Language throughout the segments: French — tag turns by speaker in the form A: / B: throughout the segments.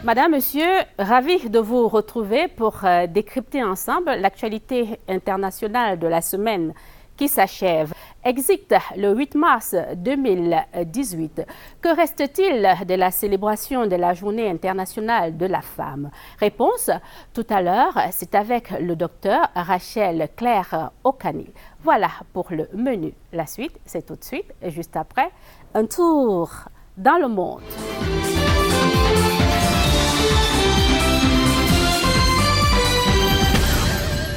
A: Madame, Monsieur, ravi de vous retrouver pour décrypter ensemble l'actualité internationale de la semaine qui s'achève. Exit le 8 mars 2018. Que reste-t-il de la célébration de la Journée internationale de la femme? Réponse tout à l'heure, c'est avec le docteur Rachel Claire Okani. Voilà pour le menu. La suite, c'est tout de suite, et juste après, un tour dans le monde.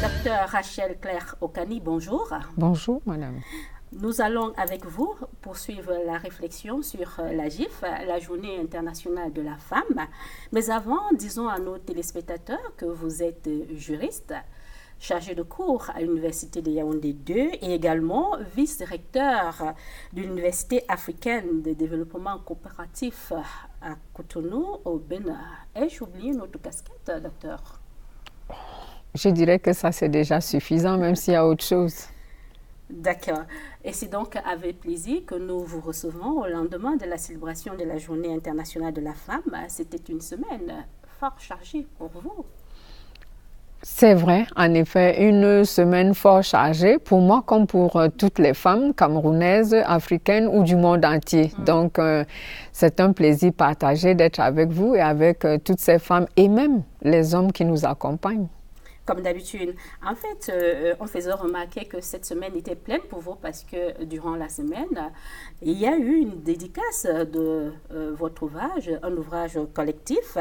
A: Docteur Rachel Claire Okani, bonjour.
B: Bonjour, madame.
A: Nous allons avec vous poursuivre la réflexion sur la GIF, la Journée internationale de la femme. Mais avant, disons à nos téléspectateurs que vous êtes juriste, chargé de cours à l'Université de Yaoundé 2 et également vice-recteur de l'Université africaine de développement coopératif à Cotonou, au Bénin. Ai-je oublié notre casquette, docteur?
B: Je dirais que ça, c'est déjà suffisant, même s'il y a autre chose.
A: D'accord. Et c'est donc avec plaisir que nous vous recevons au lendemain de la célébration de la Journée internationale de la femme. C'était une semaine fort chargée pour vous.
B: C'est vrai, en effet, une semaine fort chargée pour moi comme pour toutes les femmes camerounaises, africaines ou du monde entier. Donc, c'est un plaisir partagé d'être avec vous et avec toutes ces femmes et même les hommes qui nous accompagnent.
A: Comme d'habitude. En fait, on faisait remarquer que cette semaine était pleine pour vous parce que durant la semaine, il y a eu une dédicace de votre ouvrage, un ouvrage collectif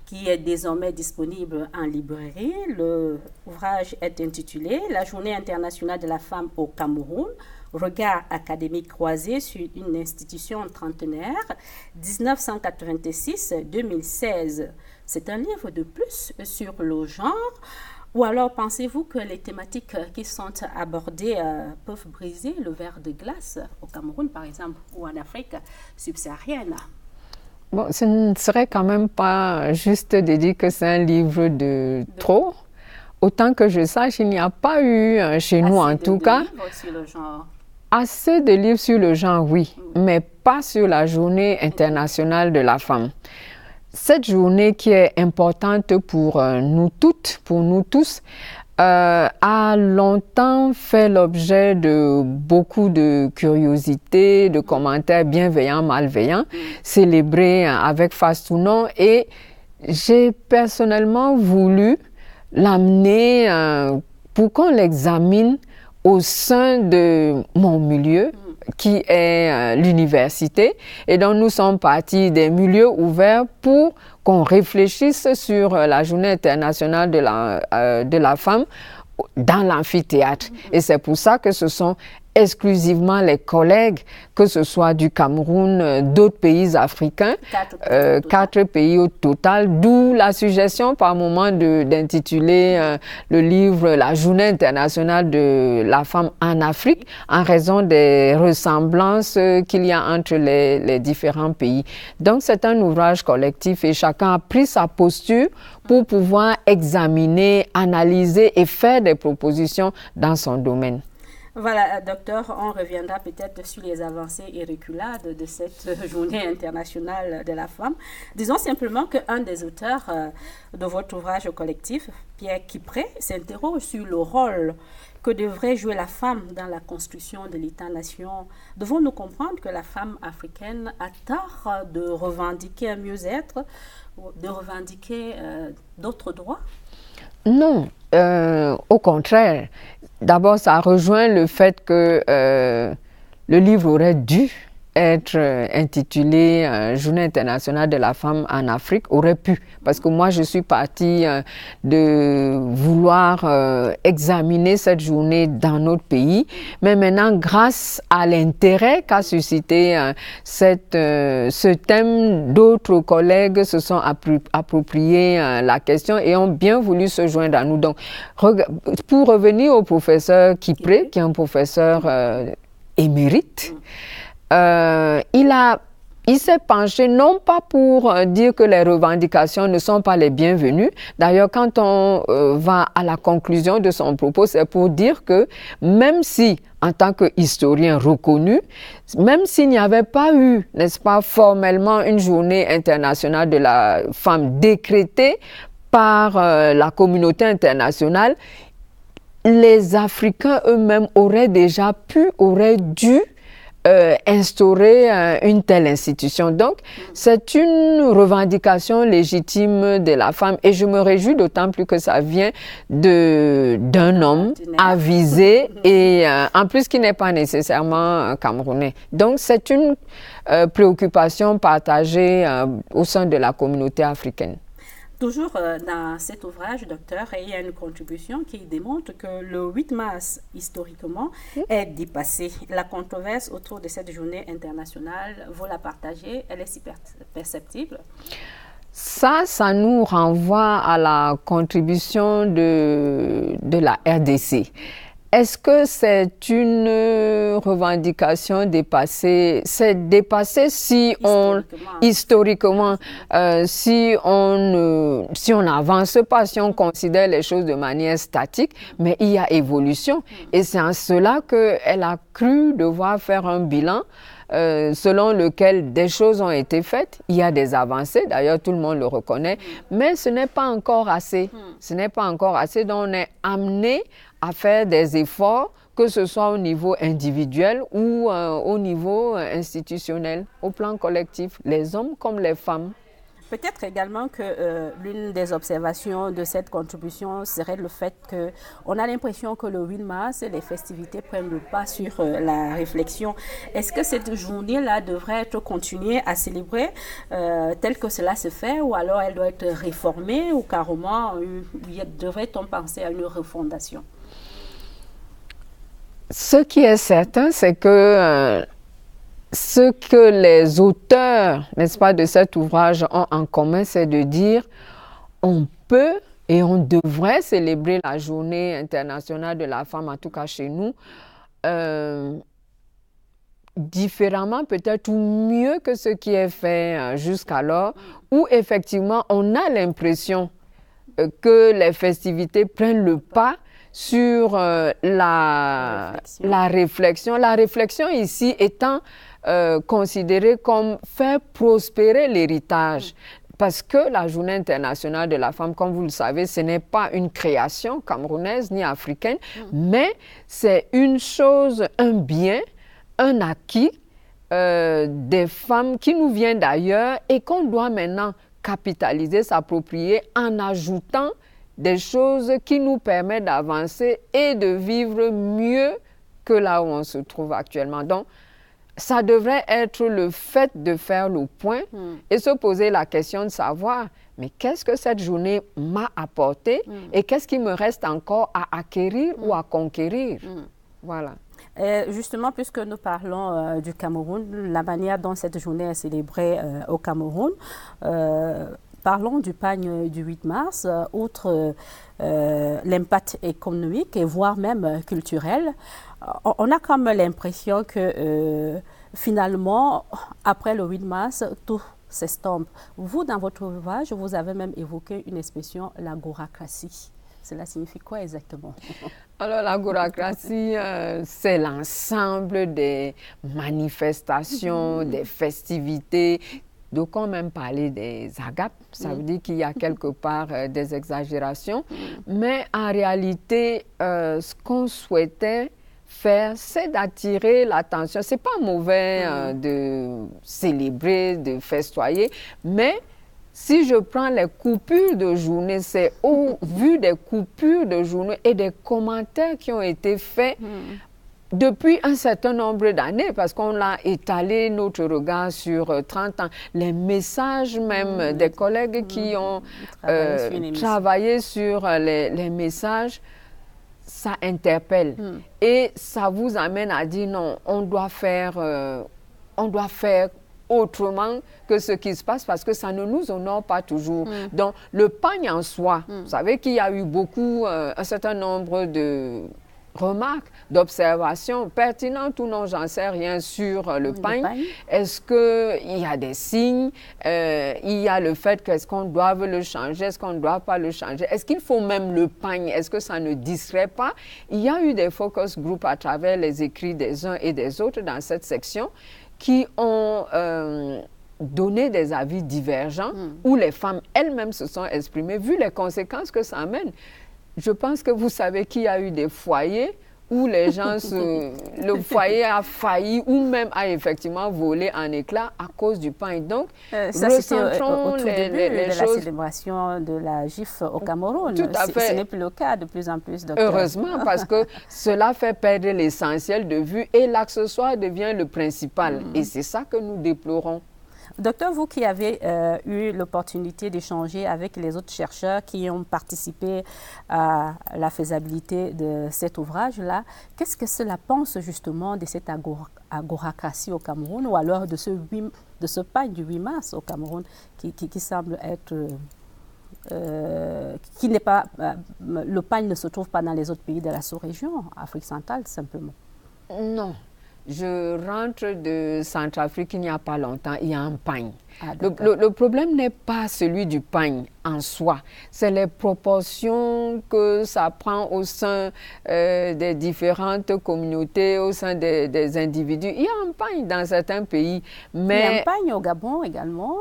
A: qui est désormais disponible en librairie. L'ouvrage est intitulé « La Journée internationale de la femme au Cameroun ». Regard académique croisé sur une institution trentenaire, 1986-2016. C'est un livre de plus sur le genre. Ou alors pensez-vous que les thématiques qui sont abordées peuvent briser le verre de glace au Cameroun, par exemple, ou en Afrique subsaharienne?
B: Bon, ce ne serait quand même pas juste de dire que c'est un livre de trop. Autant que je sache, il n'y a pas eu, chez nous en tout cas,
A: sur le genre.
B: Assez de livres sur le genre, oui, mais pas sur la Journée internationale de la femme. Cette journée qui est importante pour nous toutes, pour nous tous, a longtemps fait l'objet de beaucoup de curiosité, de commentaires bienveillants, malveillants, célébrés avec face ou non. Et j'ai personnellement voulu l'amener pour qu'on l'examine au sein de mon milieu, qui est l'université, et donc nous sommes partis des milieux ouverts pour qu'on réfléchisse sur la Journée internationale de la femme dans l'amphithéâtre. Et c'est pour ça que ce sont exclusivement les collègues, que ce soit du Cameroun, d'autres pays africains, 4 pays au total, d'où la suggestion par moment d'intituler le livre « La Journée internationale de la femme en Afrique » en raison des ressemblances qu'il y a entre les différents pays. Donc c'est un ouvrage collectif et chacun a pris sa posture pour pouvoir examiner, analyser et faire des propositions dans son domaine.
A: Voilà, docteur, on reviendra peut-être sur les avancées et reculades de cette journée internationale de la femme. Disons simplement qu'un des auteurs de votre ouvrage collectif, Pierre Kipré, s'interroge sur le rôle que devrait jouer la femme dans la construction de l'État-nation. Devons-nous comprendre que la femme africaine a tort de revendiquer un mieux-être, de revendiquer d'autres droits?
B: Non, au contraire. D'abord, ça rejoint le fait que le livre aurait dû être intitulé Journée internationale de la femme en Afrique, aurait pu. Parce que moi, je suis partie de vouloir examiner cette journée dans notre pays. Mais maintenant, grâce à l'intérêt qu'a suscité ce thème, d'autres collègues se sont appropriés la question et ont bien voulu se joindre à nous. Donc, pour revenir au professeur Kipré, qui est un professeur émérite, il a il s'est penché non pas pour dire que les revendications ne sont pas les bienvenues. D'ailleurs, quand on va à la conclusion de son propos, c'est pour dire que même si, en tant qu'historien reconnu, même s'il n'y avait pas eu, n'est-ce pas, formellement une journée internationale de la femme décrétée par la communauté internationale, les Africains eux-mêmes auraient dû instaurer une telle institution. Donc, c'est une revendication légitime de la femme et je me réjouis d'autant plus que ça vient d'un homme avisé et en plus qui n'est pas nécessairement camerounais. Donc, c'est une préoccupation partagée au sein de la communauté africaine.
A: Toujours dans cet ouvrage, docteur, il y a une contribution qui démontre que le 8 mars, historiquement, est dépassé. La controverse autour de cette journée internationale, vous la partagez, elle est si perceptible?
B: Ça nous renvoie à la contribution de la RDC. Est-ce que c'est une revendication dépassée? C'est dépassé si historiquement, si on n'avance pas, si on considère les choses de manière statique, mais il y a évolution. Et c'est en cela qu'elle a cru devoir faire un bilan selon lequel des choses ont été faites. Il y a des avancées, d'ailleurs tout le monde le reconnaît, mais ce n'est pas encore assez. Ce n'est pas encore assez, donc on est amené à faire des efforts, que ce soit au niveau individuel ou au niveau institutionnel, au plan collectif, les hommes comme les femmes.
A: Peut-être également que l'une des observations de cette contribution serait le fait qu'on a l'impression que le 8 mars, les festivités prennent le pas sur la réflexion. Est-ce que cette journée-là devrait être continuée à célébrer tel que cela se fait ou alors elle doit être réformée ou carrément devrait-on penser à une refondation?
B: Ce qui est certain, c'est que ce que les auteurs, n'est-ce pas, de cet ouvrage ont en commun, c'est de dire on peut et on devrait célébrer la journée internationale de la femme, en tout cas chez nous, différemment peut-être ou mieux que ce qui est fait jusqu'alors, où effectivement on a l'impression que les festivités prennent le pas sur la réflexion. La réflexion ici étant considérée comme faire prospérer l'héritage. Parce que la Journée internationale de la femme, comme vous le savez, ce n'est pas une création camerounaise ni africaine, mais c'est une chose, un bien, un acquis des femmes qui nous vient d'ailleurs et qu'on doit maintenant capitaliser, s'approprier en ajoutant des choses qui nous permettent d'avancer et de vivre mieux que là où on se trouve actuellement. Donc, ça devrait être le fait de faire le point et se poser la question de savoir, mais qu'est-ce que cette journée m'a apporté et qu'est-ce qui me reste encore à acquérir ou à conquérir. Voilà.
A: Justement, puisque nous parlons du Cameroun, la manière dont cette journée est célébrée au Cameroun, parlons du pagne du 8 mars, outre l'impact économique et voire même culturel. On a comme l'impression que finalement, après le 8 mars, tout s'estompe. Vous, dans votre ouvrage, vous avez même évoqué une expression, l'agoracratie. Cela signifie quoi exactement?
B: Alors, l'agoracratie, c'est l'ensemble des manifestations, des festivités. Donc, on même parler des agapes, ça veut dire qu'il y a quelque part des exagérations. Mais en réalité, ce qu'on souhaitait faire, c'est d'attirer l'attention. Ce n'est pas mauvais de célébrer, de festoyer, mais si je prends les coupures de journée, c'est au vu des coupures de journée et des commentaires qui ont été faits depuis un certain nombre d'années, parce qu'on a étalé notre regard sur 30 ans, les messages même des collègues qui ont travaillé sur les messages, ça interpelle. Et ça vous amène à dire non, on doit faire autrement que ce qui se passe parce que ça ne nous honore pas toujours. Donc, le pagne en soi, vous savez qu'il y a eu beaucoup, un certain nombre remarques, d'observations pertinentes ou non, j'en sais rien sur le pagne. Est-ce qu'il y a des signes? Il y a le fait qu'est-ce qu'on doit le changer, est-ce qu'on ne doit pas le changer? Est-ce qu'il faut même le pagne? Est-ce que ça ne distrait pas? Il y a eu des focus groups à travers les écrits des uns et des autres dans cette section qui ont donné des avis divergents où les femmes elles-mêmes se sont exprimées, vu les conséquences que ça amène. Je pense que vous savez qu'il y a eu des foyers où les gens, le foyer a failli ou même a effectivement volé en éclats à cause du pagne. Donc,
A: ça c'était au tout début de la célébration de la GIF au Cameroun.
B: Tout à fait.
A: Ce n'est plus le cas de plus en plus. Docteur.
B: Heureusement, parce que cela fait perdre l'essentiel de vue et l'accessoire devient le principal. Et c'est ça que nous déplorons.
A: Docteur, vous qui avez eu l'opportunité d'échanger avec les autres chercheurs qui ont participé à la faisabilité de cet ouvrage-là, qu'est-ce que cela pense justement de cette agoracratie au Cameroun ou alors de ce pagne du 8 mars au Cameroun qui semble être... qui n'est pas... le pagne ne se trouve pas dans les autres pays de la sous-région, Afrique centrale simplement.
B: Non. Je rentre de Centrafrique il n'y a pas longtemps, il y a un pagne. Le problème n'est pas celui du pagne en soi, c'est les proportions que ça prend au sein des différentes communautés, au sein des individus. Il y a un pagne dans certains pays, mais...
A: Il y a un pagne au Gabon également.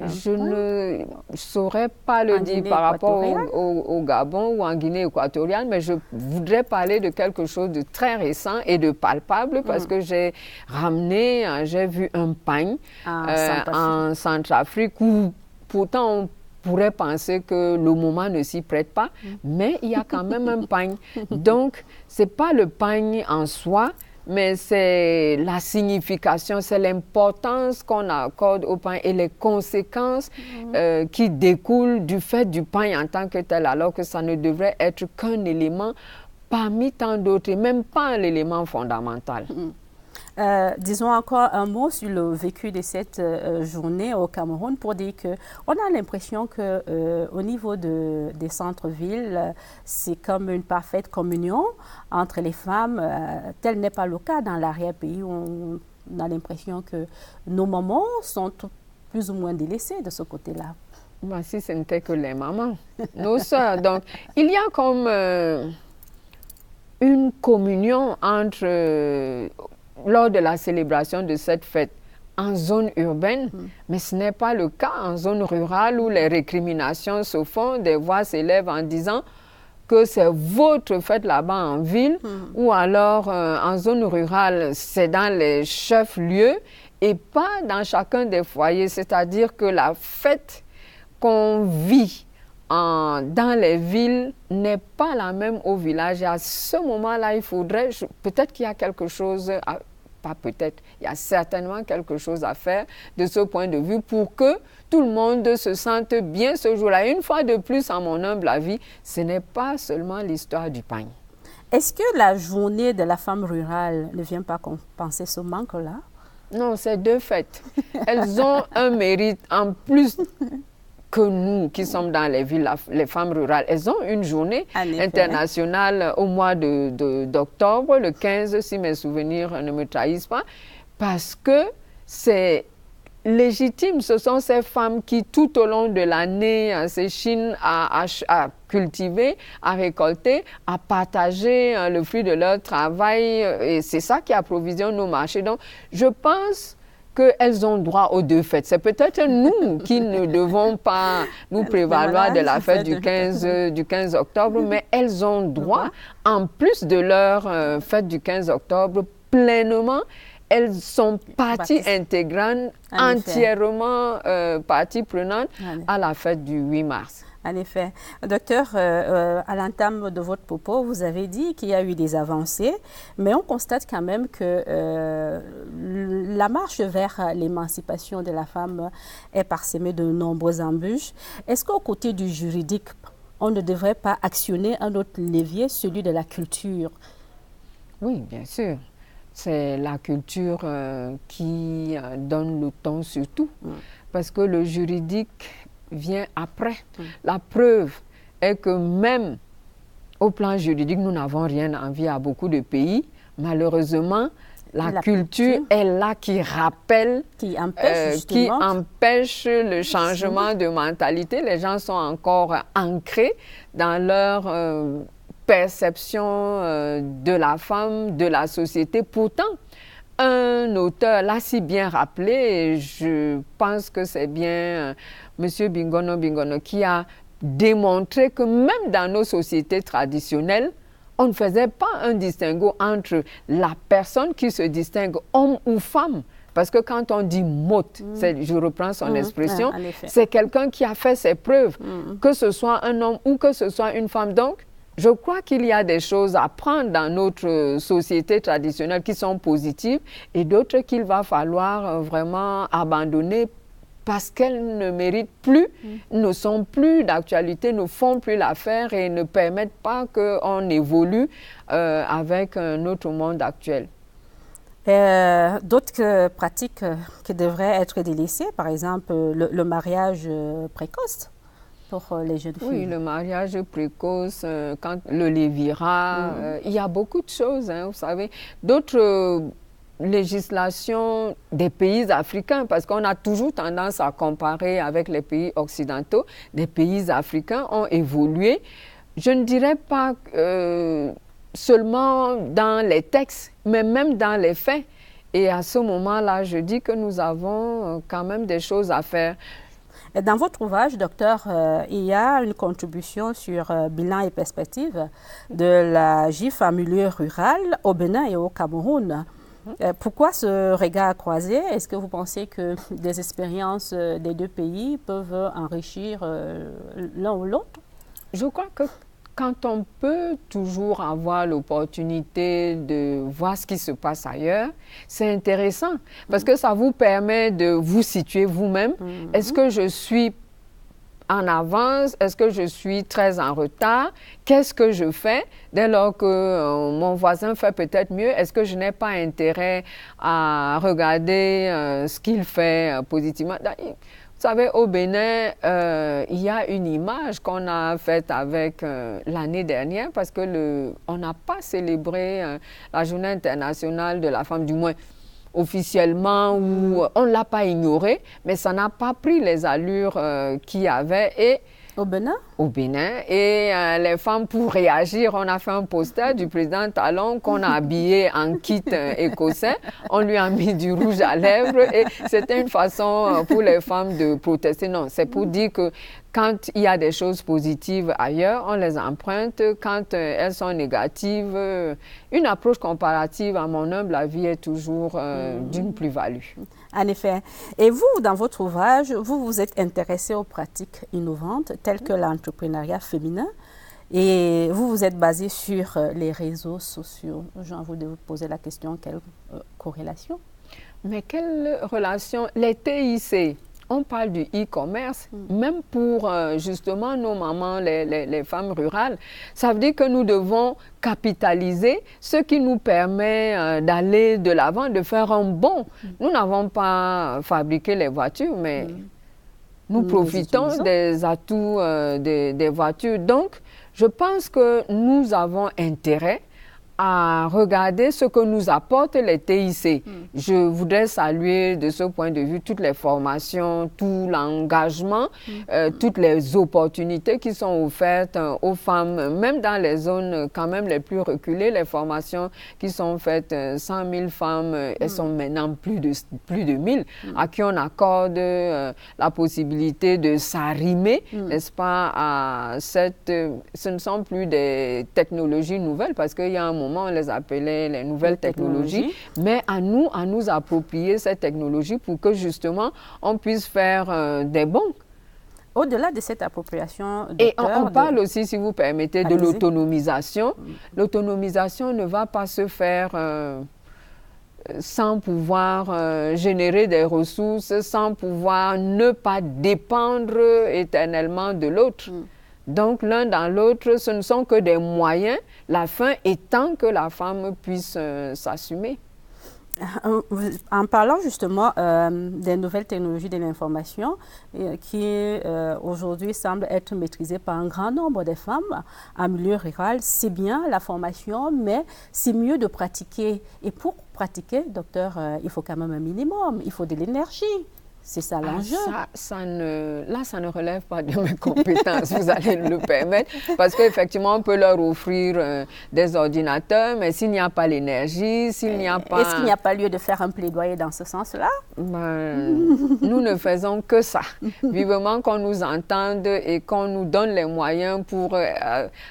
B: Je ne saurais pas le dire par rapport au Gabon ou en Guinée équatoriale, mais je voudrais parler de quelque chose de très récent et de palpable parce que j'ai vu un pagne en Centrafrique où pourtant on pourrait penser que le moment ne s'y prête pas, mais il y a quand même un pagne. Donc, ce n'est pas le pagne en soi, mais c'est la signification, c'est l'importance qu'on accorde au pagne et les conséquences qui découlent du fait du pagne en tant que tel, alors que ça ne devrait être qu'un élément parmi tant d'autres, et même pas l'élément fondamental.
A: Disons encore un mot sur le vécu de cette journée au Cameroun pour dire qu'on a l'impression qu'au niveau des centres-villes, c'est comme une parfaite communion entre les femmes. Tel n'est pas le cas dans l'arrière-pays où on a l'impression que nos mamans sont plus ou moins délaissées de ce côté-là.
B: Bah, si ce n'était que les mamans, nos sœurs. Donc, il y a comme une communion entre... lors de la célébration de cette fête en zone urbaine, mais ce n'est pas le cas en zone rurale où les récriminations se font, des voix s'élèvent en disant que c'est votre fête là-bas en ville, ou alors en zone rurale, c'est dans les chefs-lieux et pas dans chacun des foyers, c'est-à-dire que la fête qu'on vit dans les villes n'est pas la même au village. Et à ce moment-là, il faudrait, peut-être qu'il y a quelque chose, pas peut-être, il y a certainement quelque chose à faire de ce point de vue pour que tout le monde se sente bien ce jour-là. Une fois de plus, en mon humble avis, ce n'est pas seulement l'histoire du pagne.
A: Est-ce que la journée de la femme rurale ne vient pas compenser ce manque-là?
B: Non, c'est deux fêtes. Elles ont un mérite en plus que nous qui sommes dans les villes, les femmes rurales. Elles ont une journée internationale au mois d'octobre, le 15, si mes souvenirs ne me trahissent pas, parce que c'est légitime. Ce sont ces femmes qui, tout au long de l'année, s'échinent à cultiver, à récolter, à partager le fruit de leur travail. Et c'est ça qui approvisionne nos marchés. Donc, je pense qu'elles ont droit aux deux fêtes. C'est peut-être nous qui ne devons pas nous prévaloir de la fête du 15 octobre, mais elles ont droit, en plus de leur fête du 15 octobre, pleinement. Elles sont partie intégrante, entièrement partie prenante à la fête du 8 mars.
A: En effet. Docteur, à l'entame de votre propos, vous avez dit qu'il y a eu des avancées, mais on constate quand même que la marche vers l'émancipation de la femme est parsemée de nombreuses embûches. Est-ce qu'au côté du juridique, on ne devrait pas actionner un autre levier, celui de la culture?
B: Oui, bien sûr. C'est la culture qui donne le ton surtout, parce que le juridique vient après. La preuve est que même Au plan juridique, nous n'avons rien envie à beaucoup de pays. Malheureusement, la culture est là qui rappelle,
A: qui empêche
B: le changement de mentalité. Les gens sont encore ancrés dans leur perception de la femme, de la société. Pourtant, un auteur l'a si bien rappelé, et je pense que c'est bien M. Bingono qui a démontré que même dans nos sociétés traditionnelles, on ne faisait pas un distinguo entre la personne qui se distingue homme ou femme. Parce que quand on dit motte, je reprends son expression, c'est quelqu'un qui a fait ses preuves, que ce soit un homme ou que ce soit une femme. Donc, je crois qu'il y a des choses à prendre dans notre société traditionnelle qui sont positives et d'autres qu'il va falloir vraiment abandonner parce qu'elles ne méritent plus, ne sont plus d'actualité, ne font plus l'affaire et ne permettent pas qu'on évolue avec notre monde actuel.
A: D'autres pratiques qui devraient être délaissées, par exemple le mariage précoce pour les jeunes filles.
B: Oui, le mariage précoce, le lévirat, il y a beaucoup de choses, hein, vous savez. D'autres législations des pays africains, parce qu'on a toujours tendance à comparer avec les pays occidentaux. Les pays africains ont évolué, je ne dirais pas seulement dans les textes, mais même dans les faits. Et à ce moment-là, je dis que nous avons quand même des choses à faire.
A: Dans votre ouvrage, docteur, il y a une contribution sur bilan et perspective de la GIF en milieu rural au Bénin et au Cameroun. Pourquoi ce regard croisé? Est-ce que vous pensez que des expériences des deux pays peuvent enrichir l'un ou l'autre?
B: Je crois que quand on peut toujours avoir l'opportunité de voir ce qui se passe ailleurs, c'est intéressant parce que ça vous permet de vous situer vous-même. Est-ce que je suis en avance? Est-ce que je suis très en retard? Qu'est-ce que je fais dès lors que mon voisin fait peut-être mieux? Est-ce que je n'ai pas intérêt à regarder ce qu'il fait positivement? Vous savez, au Bénin, il y a une image qu'on a faite avec l'année dernière parce que on n'a pas célébré la Journée internationale de la femme, du moins officiellement, ou on ne l'a pas ignoré, mais ça n'a pas pris les allures qu'il y avait. Et
A: au Bénin?
B: Au Bénin. Et les femmes, pour réagir, on a fait un poster du président Talon qu'on a habillé en kit écossais. On lui a mis du rouge à lèvres et c'était une façon pour les femmes de protester. Non, c'est pour dire que quand il y a des choses positives ailleurs, on les emprunte. Quand elles sont négatives, une approche comparative, à mon humble avis, est toujours d'une plus-value.
A: En effet. Et vous, dans votre ouvrage, vous vous êtes intéressé aux pratiques innovantes telles que l'entrepreneuriat féminin et vous vous êtes basé sur les réseaux sociaux. J'ai envie de vous poser la question, quelle corrélation?
B: Mais quelle relation? Les TIC, on parle du e-commerce, même pour justement nos mamans, les femmes rurales. Ça veut dire que nous devons capitaliser ce qui nous permet d'aller de l'avant, de faire un bond. Nous n'avons pas fabriqué les voitures, mais nous profitons des atouts des voitures. Donc, je pense que nous avons intérêt à regarder ce que nous apportent les TIC. Je voudrais saluer de ce point de vue toutes les formations, tout l'engagement, toutes les opportunités qui sont offertes aux femmes, même dans les zones quand même les plus reculées, les formations qui sont faites, 100 000 femmes, elles sont maintenant plus de 1000, à qui on accorde la possibilité de s'arrimer, n'est-ce pas, à ce ne sont plus des technologies nouvelles, parce qu'il y a un moment, on les appelait les nouvelles technologies, mais à nous approprier cette technologie pour que justement on puisse faire des bons.
A: Au-delà de cette appropriation,
B: et on parle aussi, si vous permettez, de l'autonomisation. L'autonomisation ne va pas se faire sans pouvoir générer des ressources, sans pouvoir ne pas dépendre éternellement de l'autre. Donc, l'un dans l'autre, ce ne sont que des moyens, la fin étant que la femme puisse s'assumer.
A: En parlant justement des nouvelles technologies de l'information qui aujourd'hui semblent être maîtrisées par un grand nombre de femmes en milieu rural, c'est bien la formation, mais c'est mieux de pratiquer. Et pour pratiquer, docteur, il faut quand même un minimum, il faut de l'énergie. C'est ça l'enjeu.
B: Ça ne relève pas de mes compétences, vous allez le permettre, parce qu'effectivement, on peut leur offrir des ordinateurs, mais s'il n'y a pas l'énergie, s'il n'y a pas...
A: Est-ce qu'il n'y a pas lieu de faire un plaidoyer dans ce sens-là?
B: Nous ne faisons que ça. Vivement qu'on nous entende et qu'on nous donne les moyens pour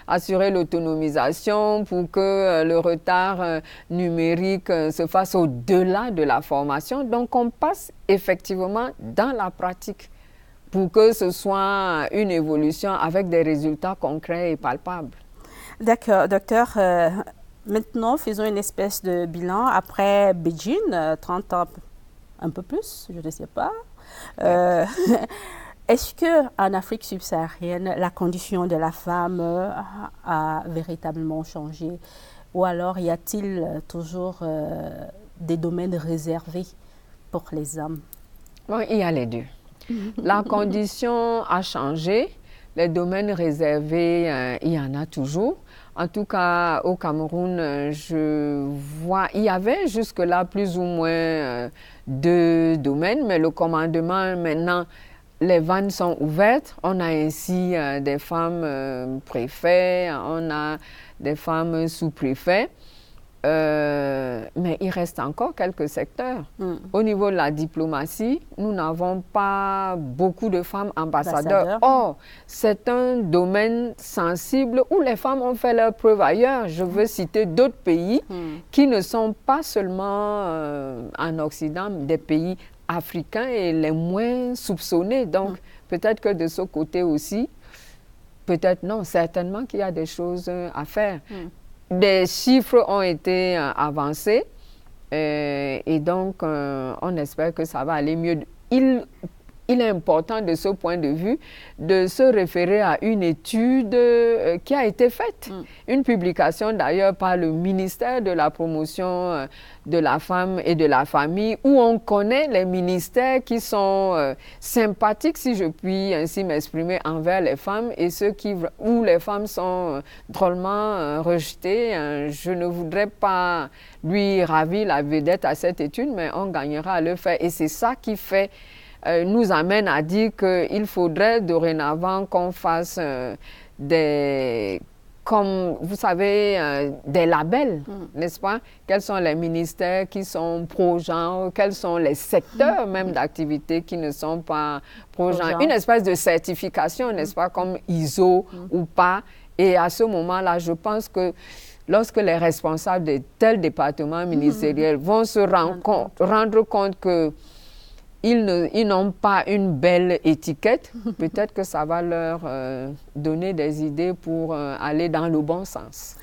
B: assurer l'autonomisation, pour que le retard numérique se fasse au-delà de la formation. Donc, on passe effectivement dans la pratique pour que ce soit une évolution avec des résultats concrets et palpables.
A: D'accord, docteur. Maintenant, faisons une espèce de bilan après Beijing, 30 ans, un peu plus, je ne sais pas. Est-ce qu'en Afrique subsaharienne, la condition de la femme a véritablement changé? Ou alors y a-t-il toujours des domaines réservés pour les hommes?
B: Bon, il y a les deux. La condition a changé. Les domaines réservés, il y en a toujours. En tout cas, au Cameroun, je vois, il y avait jusque-là plus ou moins 2 domaines, mais le commandement, maintenant, les vannes sont ouvertes. On a ainsi des femmes préfets, on a des femmes sous-préfets. Mais il reste encore quelques secteurs. Au niveau de la diplomatie, nous n'avons pas beaucoup de femmes ambassadeurs. Or, c'est un domaine sensible où les femmes ont fait leurs preuves ailleurs. Je veux citer d'autres pays qui ne sont pas seulement en Occident, des pays africains et les moins soupçonnés. Donc, peut-être que de ce côté aussi, peut-être non, certainement qu'il y a des choses à faire. Des chiffres ont été avancés et donc on espère que ça va aller mieux. Il est important de ce point de vue de se référer à une étude qui a été faite. Une publication d'ailleurs par le ministère de la promotion de la femme et de la famille où on connaît les ministères qui sont sympathiques, si je puis ainsi m'exprimer, envers les femmes et ceux où les femmes sont drôlement rejetées. Je ne voudrais pas lui ravir la vedette à cette étude, mais on gagnera à le faire et c'est ça qui fait nous amène à dire qu'il faudrait dorénavant qu'on fasse comme vous savez, des labels, n'est-ce pas? Quels sont les ministères qui sont pro-genre, quels sont les secteurs même d'activité qui ne sont pas pro-genre. Une espèce de certification, n'est-ce pas, comme ISO ou pas. Et à ce moment-là, je pense que lorsque les responsables de tels départements ministériels vont se rendre compte que ils n'ont pas une belle étiquette, peut-être que ça va leur donner des idées pour aller dans le bon sens.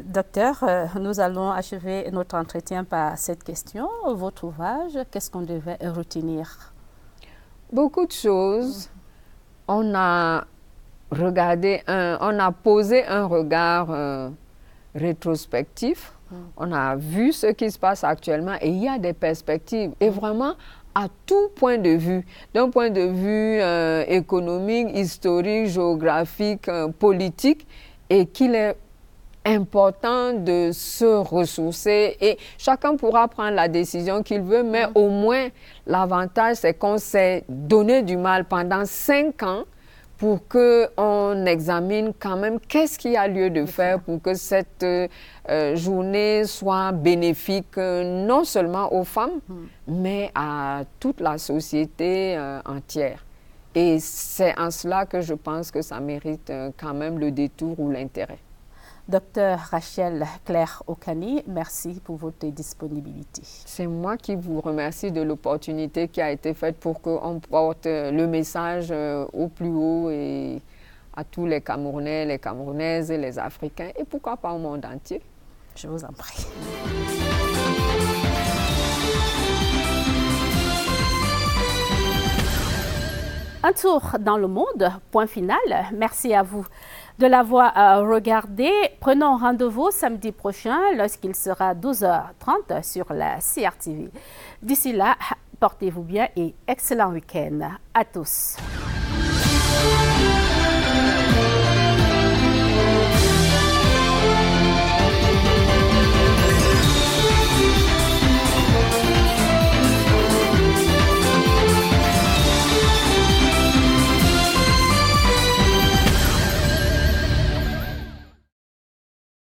A: Docteur, nous allons achever notre entretien par cette question. Votre ouvrage, qu'est-ce qu'on devait retenir?
B: Beaucoup de choses. On a regardé, on a posé un regard rétrospectif. On a vu ce qui se passe actuellement et il y a des perspectives. Et vraiment, à tout point de vue, d'un point de vue économique, historique, géographique, politique, et qu'il est important de se ressourcer et chacun pourra prendre la décision qu'il veut, mais au moins l'avantage c'est qu'on s'est donné du mal pendant 5 ans pour qu'on examine quand même qu'est-ce qu'il y a lieu de faire pour que cette journée soit bénéfique non seulement aux femmes, mais à toute la société entière. Et c'est en cela que je pense que ça mérite quand même le détour ou l'intérêt.
A: Docteur Rachel Claire Okani, merci pour votre disponibilité.
B: C'est moi qui vous remercie de l'opportunité qui a été faite pour qu'on porte le message au plus haut et à tous les Camerounais, les Camerounaises et les Africains et pourquoi pas au monde entier.
A: Je vous en prie. Un tour dans le monde, point final. Merci à vous de l'avoir regardé. Prenons rendez-vous samedi prochain lorsqu'il sera 12h30 sur la CRTV. D'ici là, portez-vous bien et excellent week-end à tous.